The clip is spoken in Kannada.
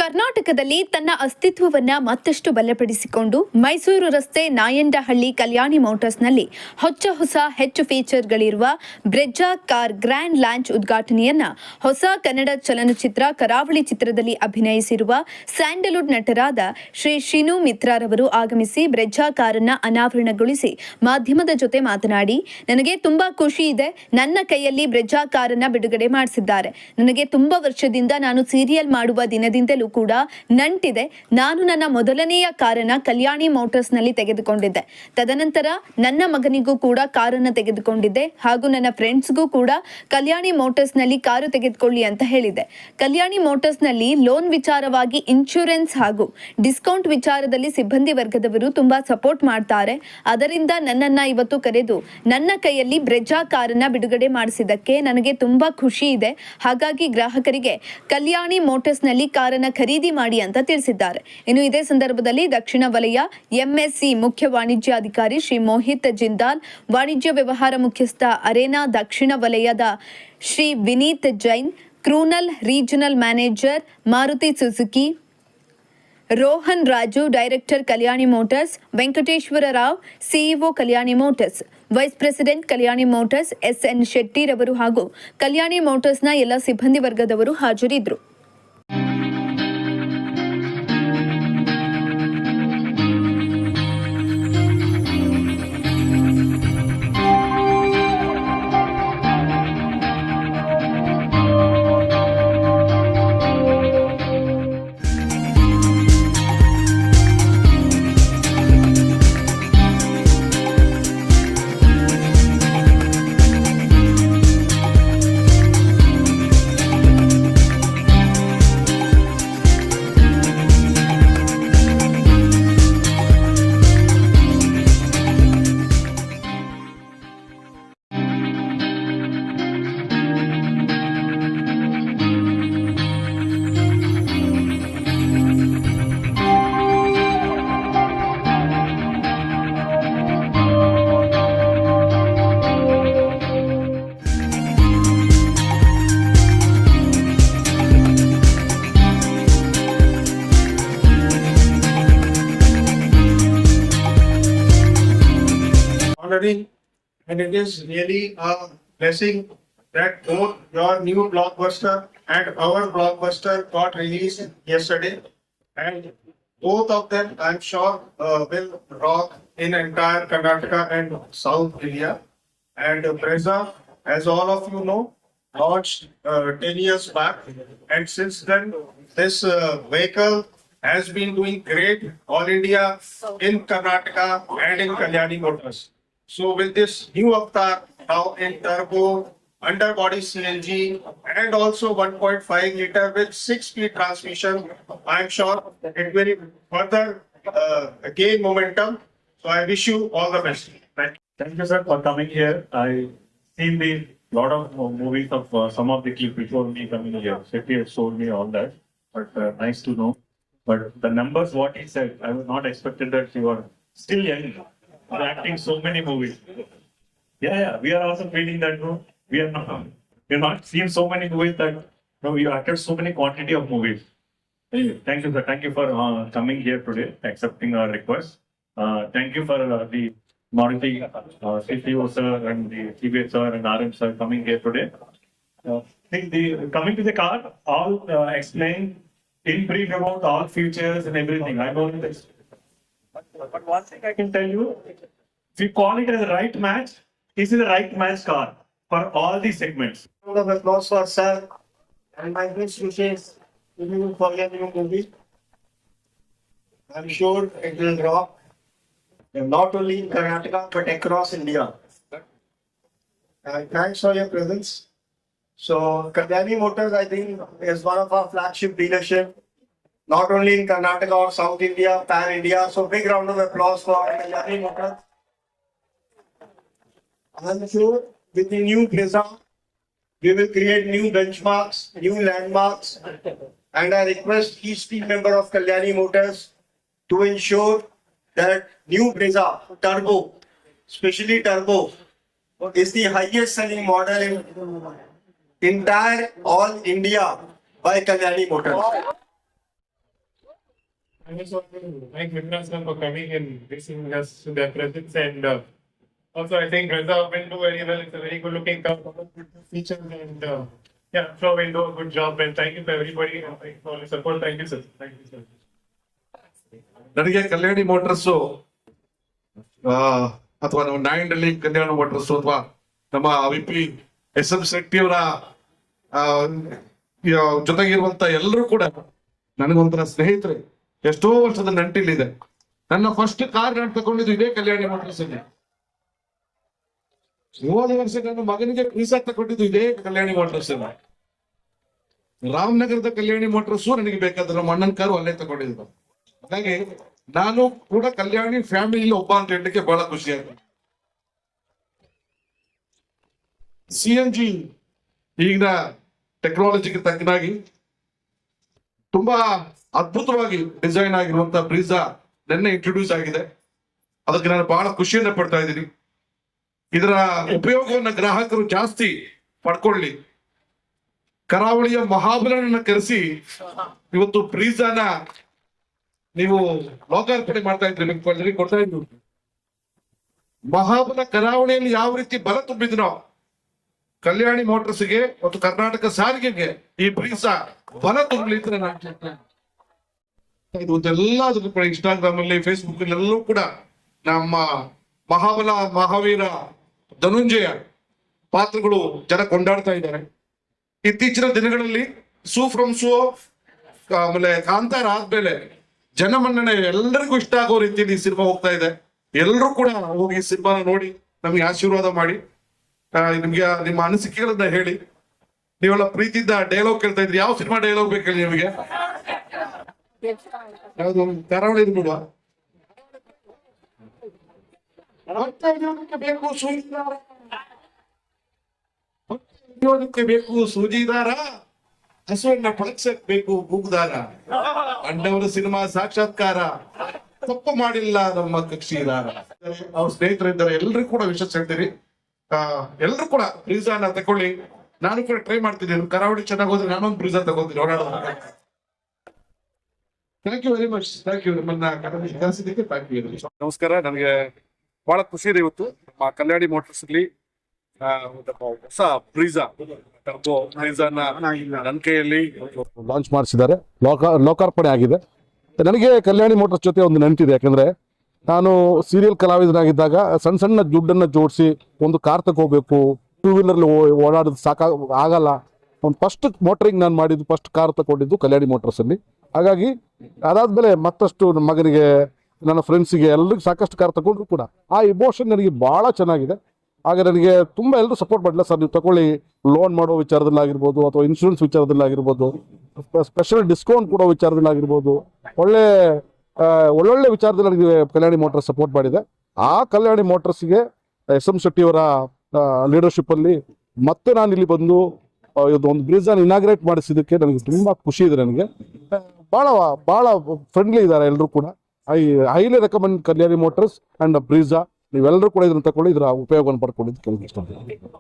ಕರ್ನಾಟಕದಲ್ಲಿ ತನ್ನ ಅಸ್ತಿತ್ವವನ್ನ ಮತ್ತಷ್ಟು ಬಲಪಡಿಸಿಕೊಂಡು ಮೈಸೂರು ರಸ್ತೆ ನಾಯಂಡಹಳ್ಳಿ ಕಲ್ಯಾಣಿ ಮೋಟಾರ್ಸ್ನಲ್ಲಿ ಹೊಸ ಹೆಚ್ಚು ಫೀಚರ್ಗಳಿರುವ ಬ್ರೆಜ್ಜಾ ಕಾರ್ ಗ್ರ್ಯಾಂಡ್ ಲಾಂಚ್ ಉದ್ಘಾಟನೆಯನ್ನ ಹೊಸ ಕನ್ನಡ ಚಲನಚಿತ್ರ ಕರಾವಳಿ ಚಿತ್ರದಲ್ಲಿ ಅಭಿನಯಿಸಿರುವ ಸ್ಯಾಂಡಲ್ವುಡ್ ನಟರಾದ ಶ್ರೀ ಶಿನು ಮಿತ್ರಾರವರು ಆಗಮಿಸಿ ಬ್ರೆಜ್ಜಾ ಕಾರನ್ನ ಅನಾವರಣಗೊಳಿಸಿ ಮಾಧ್ಯಮದ ಜೊತೆ ಮಾತನಾಡಿ, ನನಗೆ ತುಂಬಾ ಖುಷಿ ಇದೆ, ನನ್ನ ಕೈಯಲ್ಲಿ ಬ್ರೆಜ್ಜಾ ಕಾರನ್ನ ಬಿಡುಗಡೆ ಮಾಡಿಸಿದ್ದಾರೆ. ನನಗೆ ತುಂಬಾ ವರ್ಷದಿಂದ ನಾನು ಸೀರಿಯಲ್ ಮಾಡುವ ದಿನದಿಂದಲೂ ಕೂಡ ನಂಟಿದೆ. ನಾನು ನನ್ನ ಮೊದಲನೆಯ ಕಾರನ್ನ ಕಲ್ಯಾಣಿ ಮೋಟಾರ್ಸ್ನಲ್ಲಿ ತೆಗೆದುಕೊಂಡಿದ್ದೆ. ತದನಂತರ ನನ್ನ ಮಗನಿಗೂ ಕೂಡ ಕಾರನ್ನು ತೆಗೆದುಕೊಂಡಿದ್ದೆ ಹಾಗೂ ನನ್ನ ಫ್ರೆಂಡ್ಸ್ಗೂ ಕೂಡ ಕಲ್ಯಾಣಿ ಮೋಟಾರ್ಸ್ನಲ್ಲಿ ಕಾರು ತೆಗೆದುಕೊಳ್ಳಿ ಅಂತ ಹೇಳಿದೆ. ಕಲ್ಯಾಣಿ ಮೋಟಾರ್ಸ್ನಲ್ಲಿ ಲೋನ್ ವಿಚಾರವಾಗಿ ಇನ್ಶೂರೆನ್ಸ್ ಹಾಗೂ ಡಿಸ್ಕೌಂಟ್ ವಿಚಾರದಲ್ಲಿ ಸಿಬ್ಬಂದಿ ವರ್ಗದವರು ತುಂಬಾ ಸಪೋರ್ಟ್ ಮಾಡ್ತಾರೆ. ಅದರಿಂದ ನನ್ನನ್ನ ಇವತ್ತು ಕರೆದು ನನ್ನ ಕೈಯಲ್ಲಿ ಬ್ರೆಜ್ಜಾ ಕಾರನ್ನ ಬಿಡುಗಡೆ ಮಾಡಿಸಿದ್ದಕ್ಕೆ ನನಗೆ ತುಂಬಾ ಖುಷಿ ಇದೆ. ಹಾಗಾಗಿ ಗ್ರಾಹಕರಿಗೆ ಕಲ್ಯಾಣಿ ಮೋಟಾರ್ಸ್ನಲ್ಲಿ ಕಾರನ್ನ ಖರೀದಿ ಮಾಡಿ ಅಂತ ತಿಳಿಸಿದ್ದಾರೆ. ಇನ್ನು ಇದೇ ಸಂದರ್ಭದಲ್ಲಿ ದಕ್ಷಿಣ ವಲಯ ಎಂಎಸ್ಸಿ ಮುಖ್ಯ ವಾಣಿಜ್ಯಾಧಿಕಾರಿ ಶ್ರೀ ಮೋಹಿತ್ ಜಿಂದಾಲ್, ವಾಣಿಜ್ಯ ವ್ಯವಹಾರ ಮುಖ್ಯಸ್ಥ ಅರೇನಾ ದಕ್ಷಿಣ ವಲಯದ Shri Vineet Jain, Krunal regional manager Maruti Suzuki, Rohan Raju director Kalyani Motors, Venkateshwara Rao CEO Kalyani Motors, vice president Kalyani Motors SN Shetty ರವರು ಹಾಗೂ ಕಲ್ಯಾಣಿ ಮೋಟಾರ್ಸ್ನ ಎಲ್ಲ ಸಿಬ್ಬಂದಿ ವರ್ಗದವರು ಹಾಜರಿದ್ದರು. And it is really a blessing that both your new blockbuster and our blockbuster got released yesterday, and both of them I'm sure will rock in entire Karnataka and South India. And Brezza, as all of you know, launched 10 years back, and since then this vehicle has been doing great all India, in Karnataka and in Kalyani Motors. So with this new avatar now in turbo, underbody CNG and also 1.5 liter with 6-speed transmission, I am sure it will further gain momentum. So I wish you all the best. Thank you, sir, for coming here. I seen the lot of movies of some of the clips before me coming here. Shetty has showed me all that, but nice to know. But the numbers, what he said, I was not expected that you are still young. Acting so many movies. Yeah. We are also feeling that we are not seen so many movies that you acted so many quantity of movies. Anyway, thank you, sir. Thank you for coming here today, accepting our request. Thank you for the Maruti CTO sir and the CBS sir and RM sir coming here today. Coming to the car, all explained in brief about all features and everything. I know this. But one thing I can tell you, if you call it as a right match, this is a right match car for all these segments. Round of applause for sir and my best wishes for your new movie. I'm sure it will rock, not only in Karnataka but across India. Thanks for your presence. So Kalyani Motors, I think, is one of our flagship dealership, not only in Karnataka or South India, Pan India. So big round of applause for Kalyani Motors. I'm sure with the new Brezza, we will create new benchmarks, new landmarks, and I request each team member of Kalyani Motors to ensure that new Brezza Turbo, especially Turbo, is the highest selling model in entire all India by Kalyani Motors. I just want to thank Mitra sir for coming and gracing us with their presence, and also I think Reza will do very well. It's a very good looking car, features, and yeah, I'm sure we'll do a good job. And thank you to everybody for all the support. Thank you, sir. Thank you, sir. ನನಗೆ ಕಲ್ಯಾಣಿ ಮೋಟರ್ಸ್ ಅಥವಾ ನಮ್ಮ ನಾಯಂಡಳ್ಳಿ ಕಲ್ಯಾಣ ಮೋಟರ್ಸ್ ಅಥವಾ ನಮ್ಮ ವಿಪಿ ಎಸ್.ಎಂ. ಶೆಟ್ಟಿ ಅವರ ಜೊತೆಗಿರುವಂತ ಎಲ್ಲರೂ ಕೂಡ ನನಗೊಂಥರ ಸ್ನೇಹಿತರೆ. ಎಷ್ಟೋ ವರ್ಷದ ನಂಟಿಲ್ಲಿದೆ. ನನ್ನ ಫಸ್ಟ್ ಕಾರ್ ನಾನು ತಗೊಂಡಿದ್ದು ಇದೇ ಕಲ್ಯಾಣಿ ಮೋಟರ್ಸ್ ಅಲ್ಲಿ. ಹೋದ ವರ್ಷ ನನ್ನ ಮಗನಿಗೆ ಪೀಸಾ ತಗೊಂಡಿದ್ದು ಇದೇ ಕಲ್ಯಾಣಿ ಮೋಟರ್ಸ್ ಅಲ್ಲಿ. ರಾಮನಗರದ ಕಲ್ಯಾಣಿ ಮೋಟರ್ಸ್ ನನಗೆ ಬೇಕಾದ್ರೆ ನಮ್ಮ ಅಣ್ಣನ ಕಾರು ಅಲ್ಲೇ ತಗೊಂಡಿದ್ದು. ಹಾಗಾಗಿ ನಾನು ಕೂಡ ಕಲ್ಯಾಣಿ ಫ್ಯಾಮಿಲಿ ಒಬ್ಬ ಅಂತ ಹೇಳಲಿಕ್ಕೆ ಬಹಳ ಖುಷಿ ಆಗ್ತದೆ. CNG ಈಗಿನ ಟೆಕ್ನಾಲಜಿಗೆ ತಕ್ಕನಾಗಿ ತುಂಬಾ ಅದ್ಭುತವಾಗಿ ಡಿಸೈನ್ ಆಗಿರುವಂತಹ ಬ್ರೀಜಾ ನೆನ್ನೆ ಇಂಟ್ರೊಡ್ಯೂಸ್ ಆಗಿದೆ. ಅದಕ್ಕೆ ನಾನು ಬಹಳ ಖುಷಿಯನ್ನ ಪಡ್ತಾ ಇದ್ದೀನಿ. ಇದರ ಉಪಯೋಗವನ್ನ ಗ್ರಾಹಕರು ಜಾಸ್ತಿ ಪಡ್ಕೊಳ್ಳಿ. ಕರಾವಳಿಯ ಮಹಾಬಲನನ್ನ ಕರೆಸಿ ಇವತ್ತು ಬ್ರೀಜಾನ ನೀವು ಲೋಕಾರ್ಪಣೆ ಮಾಡ್ತಾ ಇದ್ರಿ, ನಿಮ್ಗೆ ಕೊಡ್ತಾ ಇದ್ರು. ಮಹಾಬಲ ಕರಾವಳಿಯಲ್ಲಿ ಯಾವ ರೀತಿ ಬಲ ತುಂಬಿದ್ನೋ ಕಲ್ಯಾಣಿ ಮೋಟರ್ಸ್ಗೆ ಮತ್ತು ಕರ್ನಾಟಕ ಸಾರಿಗೆಗೆ ಈ ಬ್ರೀಜಾ ಬಲ ತುಂಬಲಿದ್ರೆ ಎಲ್ಲದಕ್ಕೂ ಕೂಡ ಇನ್ಸ್ಟಾಗ್ರಾಮ್ ಅಲ್ಲಿ ಫೇಸ್ಬುಕ್ ಅಲ್ಲಿ ಎಲ್ಲವೂ ಕೂಡ ನಮ್ಮ ಮಹಾಬಲ ಮಹಾವೀರ ಧನುಂಜಯ ಪಾತ್ರಗಳು ಜನ ಕೊಂಡಾಡ್ತಾ ಇದ್ದಾರೆ. ಇತ್ತೀಚಿನ ದಿನಗಳಲ್ಲಿ ಸೂ ಫ್ರಮ್ ಸೂ ಆಮೇಲೆ ಕಾಂತಾರ ಆದ್ಮೇಲೆ ಜನಮನ್ನಣೆ ಎಲ್ಲರಿಗೂ ಇಷ್ಟ ಆಗೋ ರೀತಿಯಲ್ಲಿ ಈ ಸಿನಿಮಾ ಹೋಗ್ತಾ ಇದೆ. ಎಲ್ಲರೂ ಕೂಡ ಹೋಗಿ ಸಿನಿಮಾನ ನೋಡಿ ನಮಗೆ ಆಶೀರ್ವಾದ ಮಾಡಿ ನಿಮ್ಗೆ ನಿಮ್ಮ ಅನಿಸಿಕೆಗಳನ್ನ ಹೇಳಿ. ನೀವೆಲ್ಲ ಪ್ರೀತಿಯಿಂದ ಡೈಲಾಗ್ ಕೇಳ್ತಾ ಇದ್ರಿ. ಯಾವ ಸಿನಿಮಾ ಡೈಲಾಗ್ ಬೇಕು ಹೇಳಿ ನಿಮಗೆ? ಯಾವ್ದು ಕರಾವಳಿ ಬಿಡುವ ಬೇಕು ಸೂಜಿದಾರ, ಬೇಕು ಸೂಜಿದಾರ, ಹಸುವನ್ನ ಪಳಗ್ಸಕ್ ಬೇಕು ಬೂಗುದಾರ. ಅಣ್ಣವರ ಸಿನಿಮಾ ಸಾಕ್ಷಾತ್ಕಾರ, ತಪ್ಪು ಮಾಡಿಲ್ಲ ನಮ್ಮ ಕಕ್ಷಿದಾರ. ಅವ್ರ ಸ್ನೇಹಿತರಿದ್ದಾರೆ, ಎಲ್ರು ಕೂಡ ವಿಷಯ ಹೇಳ್ತೀರಿ. ಎಲ್ರು ಕೂಡ ಬ್ರೀಜಾನ ತಗೊಳ್ಳಿ. ನಾನು ಕೂಡ ಟ್ರೈ ಮಾಡ್ತಿದ್ದೀನಿ. ಕರಾವಳಿ ಚೆನ್ನಾಗಿ ಹೋದ್ರೆ ನಾನೊಂದು ಬ್ರೀಜಾ ತಗೋತೀನಿ ಓಡಾಡೋದು. Thank you very much. Thank you. ನಮ್ಮನ್ನ ಕರೆಸಿದ್ದಕ್ಕೆ ಥ್ಯಾಂಕ್ ಯು. ನಮಸ್ಕಾರ. ನನಗೆ ಬಹಳ ಖುಷಿ ಇದೆ ಇವತ್ತು ನಮ್ಮ ಕಲ್ಯಾಣಿ ಮೋಟರ್ಸ್ ಅಲ್ಲಿ ಹೊಸ ಬ್ರೀಜಾ ಟರ್ಬೋ ಬ್ರೀಜಾನ ನನ್ನ ಕೈಯಲ್ಲಿ ಲಾಂಚ್ ಮಾಡಿಸಿದ್ದಾರೆ. ಲೋಕಾರ್ಪಣೆ ಆಗಿದೆ. ನನಗೆ ಕಲ್ಯಾಣಿ ಮೋಟರ್ಸ್ ಜೊತೆ ಒಂದು ನೆನಪಿದೆ. ಯಾಕಂದ್ರೆ ನಾನು ಸೀರಿಯಲ್ ಕಲಾವಿದನಾಗಿದ್ದಾಗ ಸಣ್ಣ ಸಣ್ಣ ದುಡ್ಡನ್ನ ಜೋಡಿಸಿ ಒಂದು ಕಾರ್ ತಗೋಬೇಕು, ಟೂ ವೀಲರ್ ಓಡಾಡೋದು ಆಗಲ್ಲ. ಒಂದು ಫಸ್ಟ್ ಮೋಟರಿಂಗ್ ನಾನು ಮಾಡಿದ್ದು, ಫಸ್ಟ್ ಕಾರ್ ತಗೊಂಡಿದ್ದು ಕಲ್ಯಾಣಿ ಮೋಟರ್ಸ್ ಅಲ್ಲಿ. ಹಾಗಾಗಿ ಅದಾದ್ಮೇಲೆ ಮತ್ತಷ್ಟು ನಮ್ಮ ಮಗನಿಗೆ, ನನ್ನ ಫ್ರೆಂಡ್ಸಿಗೆ ಎಲ್ಲರಿಗೂ ಸಾಕಷ್ಟು ಕಾರ್ ತಗೊಂಡ್ರು ಕೂಡ ಆ ಇಮೋಷನ್ ನನಗೆ ಬಹಳ ಚೆನ್ನಾಗಿದೆ. ಹಾಗೆ ನನಗೆ ತುಂಬ ಎಲ್ಲರೂ ಸಪೋರ್ಟ್ ಮಾಡಿಲ್ಲ. ಸರ್ ನೀವು ತಗೊಳ್ಳಿ, ಲೋನ್ ಮಾಡೋ ವಿಚಾರದಲ್ಲಾಗಿರ್ಬೋದು ಅಥವಾ ಇನ್ಶೂರೆನ್ಸ್ ವಿಚಾರದಲ್ಲಾಗಿರ್ಬೋದು, ಸ್ಪೆಷಲ್ ಡಿಸ್ಕೌಂಟ್ ಕೊಡೋ ವಿಚಾರದಲ್ಲಾಗಿರ್ಬೋದು, ಒಳ್ಳೊಳ್ಳೆ ವಿಚಾರದಲ್ಲಿ ನನಗೆ ಕಲ್ಯಾಣಿ ಮೋಟರ್ಸ್ ಸಪೋರ್ಟ್ ಮಾಡಿದೆ. ಆ ಕಲ್ಯಾಣಿ ಮೋಟರ್ಸ್ಗೆ ಎಸ್.ಎಂ. ಶೆಟ್ಟಿ ಅವರ ಲೀಡರ್ಶಿಪ್ ಅಲ್ಲಿ ಮತ್ತೆ ನಾನು ಇಲ್ಲಿ ಬಂದು ಒಂದು ಬ್ರೀಜಾನ ಇನಾಗ್ರೇಟ್ ಮಾಡಿಸಿದ್ದಕ್ಕೆ ನನಗೆ ತುಂಬಾ ಖುಷಿ ಇದೆ. ನನಗೆ ಬಹಳ ಫ್ರೆಂಡ್ಲಿ ಇದ್ದಾರೆ ಎಲ್ಲರೂ ಕೂಡ. I highly recommend Kalyani motors and Brezza. ನೀವೆಲ್ಲರೂ ಕೂಡ ಇದನ್ನು ತಗೊಳ್ಳಿ, ಇದರ ಉಪಯೋಗವನ್ನು ಪಡ್ಕೊಂಡಿದ್ದು ಕೆಲವು ಇಷ್ಟ.